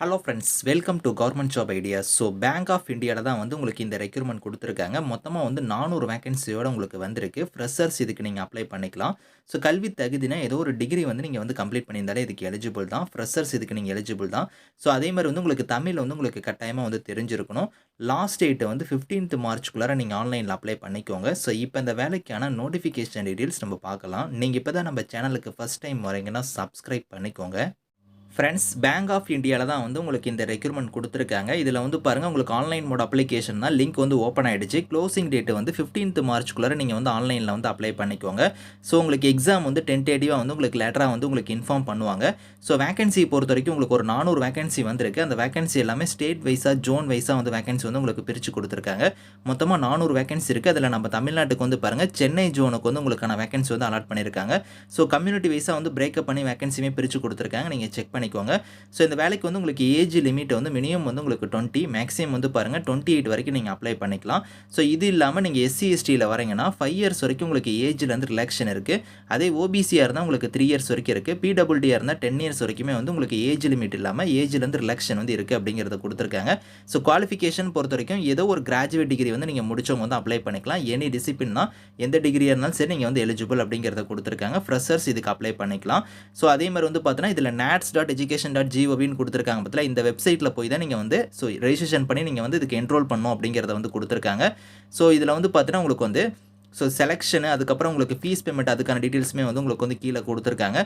Hello friends, welcome to government job ideas. So bank of இந்தியால தான் வந்து உங்களுக்கு இந்த ரெக்ரூட்மெண்ட் குடுத்துருக்காங்க. மொத்தமா வந்து 400 வேக்கன்சியோட உங்களுக்கு வந்திருக்கு. ஃப்ரெஷர்ஸ் இதுக்கு நீங்க அப்ளை பண்ணிக்கலாம். ஸோ கல்வி தகுதினா ஏதோ ஒரு டிகிரி வந்து நீங்க வந்து கம்ப்ளீட் பண்ணியிருந்தாலே இதுக்கு எலிஜிபிள் தான். ஃப்ரெஷர்ஸ் இதுக்கு நீங்க எலிஜிபிள் தான். ஸோ அதே மாரி வந்து உங்களுக்கு தமிழ் வந்து உங்களுக்கு கட்டாயமா வந்து தெரிஞ்சிருக்கணும். லாஸ்ட் டேட் வந்து 15த் மார்ச்க்குள்ளார நீங்க ஆன்லைன்ல அப்ளை பண்ணிக்கோங்க. ஸோ இப்ப இந்த வேலைக்கான நோட்டிஃபிகேஷன் டீடெயில்ஸ் நம்ம பார்க்கலாம். நீங்க இப்ப தான் நம்ம சேனலுக்கு ஃபர்ஸ்ட் டைம் வரீங்கன்னா சப்ஸ்கிரைப் பண்ணிக்கோங்க. ஃப்ரெண்ட்ஸ், பேங்க் ஆஃப் இந்தியால தான் வந்து உங்களுக்கு இந்த ரெக்ரூட்மெண்ட் குடுத்துருக்காங்க. இதில வந்து பாருங்க, உங்களுக்கு ஆன்லைன் மோட் அப்ளிகேஷன் தான். லிங்க் வந்து ஓப்பன் ஆயிடுச்சு. குளோசிங் டேட் வந்து 15த் மார்ச்க்குள்ளார நீங்க வந்து ஆன்லைன்ல வந்து அப்ளை பண்ணிக்கோங்க. ஸோ உங்களுக்கு எக்ஸாம் வந்து டென்டேட்டிவா வந்து உங்களுக்கு லேட்டரா வந்து உங்களுக்கு இன்ஃபார்ம் பண்ணுவாங்க. ஸோ வேக்கன்சி பொறுத்தவரைக்கும் உங்களுக்கு ஒரு 400 வேக்கன்சி வந்திருக்கு. அந்த வேக்கன்சி எல்லாமே ஸ்டேட் வைஸா, ஜோன் வைஸா வந்து வேக்கன்சி வந்து உங்களுக்கு பிரிச்சு குடுத்துருக்காங்க. மொத்தமா 400 வேக்கன்சி இருக்கு. அதில நம்ம தமிழ்நாட்டுக்கு வந்து பாருங்க, சென்னை ஜோனுக்கு வந்து உங்களுக்கான வேக்கன்சி வந்து அலாட் பண்ணியிருக்காங்க. ஸோ கம்யூனிட்டி வைஸா வந்து பிரேக்கப் பண்ணி வேக்கன்சியுமே பிரிச்சு குடுத்துருக்காங்க. நீங்க செக் பண்ணிக்கோங்க. ஸோ இந்த வேலைக்கு வந்து உங்களுக்கு ஏஜ் லிமிட் வந்து மினிமம் வந்து உங்களுக்கு 20, மேக்ஸிமம் வந்து பாருங்க 28 வரைக்கும் நீங்க அப்ளை பண்ணிக்கலாம். ஸோ இது இல்லாம நீங்க எஸ்சி, எஸ்டில வரீங்கன்னா 5 இயர்ஸ் வரைக்கும் உங்களுக்கு ஏஜ்ல இருந்து ரிலாக்ஷன் இருக்கு. அதே ஓபிசியா இருந்தா உங்களுக்கு 3 இயர்ஸ் வரைக்கும் இருக்கு. பிடபிள்யூடியா இருந்தா 10 இயர்ஸ் வரைக்குமே வந்து உங்களுக்கு ஏஜ் லிமிட் இல்லாம ஏஜ்ல இருந்து ரிலாக்ஷன் வந்து இருக்கு அப்படிங்கிறத குடுத்துருக்காங்க. ஸோ குவாலிஃபிகேஷன் பொறுத்தவரைக்கும் ஏதோ ஒரு கிராஜுவேட் டிகிரி வந்து நீங்க முடிச்சவங்க வந்து அப்ளை பண்ணிக்கலாம். எனி டிசிப்ளின் தான், எந்த டிகிரியா இருந்தாலும் சரி நீங்க வந்து எலிஜிபிள் அப்படிங்கிறத குடுத்துருக்காங்க. ஃப்ரெஷர்ஸ் இதுக்கு அப்ளை பண்ணிக்கலாம். ஸோ அதே மாரி வந்து பார்த்தீங்கன்னா, இதுல nats.education.gov.in குடுத்துருக்காங்க பார்த்தீங்களா, இந்த வெப்சைட்ல போய் தான் நீங்க வந்து ரெஜிஸ்ட்ரேஷன் பண்ணி நீங்க வந்து இதுக்கு என்ரோல் பண்ணணும் அப்படிங்கிறத வந்து குடுத்துருக்காங்க. ஸோ இதுல வந்து பார்த்தீங்கன்னா, உங்களுக்கு வந்து செலக்ஷன், அதுக்கப்புறம் உங்களுக்கு ஃபீஸ் பேமெண்ட் அதுக்கான டீட்டெயில்ஸுமே வந்து உங்களுக்கு வந்து கீழ குடுத்துருக்காங்க.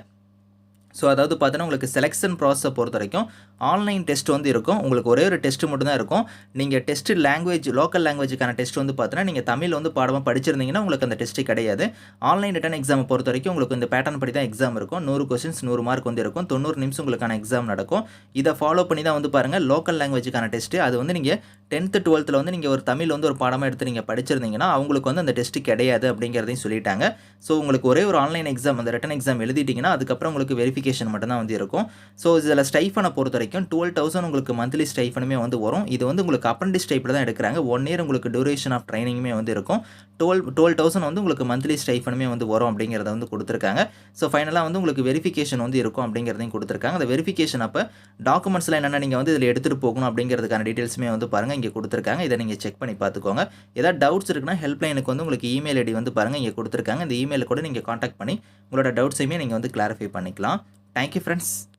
ஸோ அதாவது பார்த்தீங்கன்னா, உங்களுக்கு செலக்ஷன் ப்ராசஸ பொறுத்தவரைக்கும் ஆன்லைன் டெஸ்ட் வந்து இருக்கும். உங்களுக்கு ஒரே ஒரு டெஸ்ட் மட்டும் தான் இருக்கும். நீங்க டெஸ்ட் லாங்குவேஜ், லோக்கல் லாங்குவேஜ்க்கான டெஸ்ட் வந்து பார்த்தீங்கன்னா, நீங்க தமிழ் வந்து பாடமா படிச்சிருந்தீங்கன்னா உங்களுக்கு அந்த டெஸ்ட் கிடையாது. ஆன்லைன் ரிட்டன் எக்ஸாம பொறுத்தவரைக்கும் உங்களுக்கு இந்த பேட்டர்ன் படி தான் எக்ஸாம் இருக்கும். 100 கொஸ்டின்ஸ் 100 மார்க் வந்து இருக்கும். 90 நிமிஷம் உங்களுக்கான எக்ஸாம் நடக்கும். இத ஃபாலோ பண்ணி தான் வந்து பாருங்க, லோக்கல் லாங்குவேஜ்க்கான டெஸ்ட் அது வந்து நீங்க 10த், 12த்ல வந்து நீங்க ஒரு தமிழ் வந்து ஒரு பாடமா எடுத்து நீங்க படிச்சிருந்தீங்கன்னா, அவங்களுக்கு வந்து அந்த டெஸ்ட் கிடையாது அப்படிங்கிறதையும் சொல்லிட்டாங்க. ஸோ உங்களுக்கு ஒரே ஒரு ஆன்லைன் எக்ஸாம், அந்த ரிட்டன் எக்ஸாம் எழுதிட்டீங்கன்னா, அதுக்கப்புறம் உங்களுக்கு வெரிஃபிகேஷன் மட்டும் தான் வந்து இருக்கும். ஸோ இதில ஸ்டைஃபன பொறுத்தவரைக்கும் 12,000 உங்களுக்கு மந்த்லி ஸ்டைஃபனுமே வந்து வரும். இது வந்து உங்களுக்கு அப்ரண்டிஸ் டைப்ல தான் எடுக்குறாங்க. 1 இயர் உங்களுக்கு டியூரேஷன் ஆஃப் ட்ரெய்னிங்குமே வந்து இருக்கும். 12,000 வந்து உங்களுக்கு மந்த்லி ஸ்டைஃபனுமே வந்து வரும் அப்படிங்கிறத வந்து குடுத்துருக்காங்க. ஸோ ஃபைனலா வந்து உங்களுக்கு வெரிஃபிகேஷன் வந்து இருக்கும் அப்படிங்கிறதையும் குடுத்துருக்காங்க. அந்த வெரிஃபிகேஷன் அப்ப டாக்குமெண்ட்ஸ்லாம் என்னென்ன நீங்க வந்து இதில எடுத்துட்டு போகணும் அப்படிங்கிறதுக்கான டீட்டெயில்ஸுமே வந்து பாருங்க இங்க குடுத்துருக்காங்க. இத நீங்க செக் பண்ணி பார்த்துக்கோங்க. ஏதாவது டவுட்ஸ் இருக்குன்னா ஹெல்ப்லைனுக்கு வந்து உங்களுக்கு இமெயில் ஐடி வந்து பாருங்க இங்க குடுத்துருக்காங்க. இந்த இமெயில கூட நீங்க கான்டாக்ட் பண்ணி உங்களோட டவுட்ஸையுமே நீங்க வந்து கிளாரிஃபை பண்ணிக்கலாம். Thank you friends.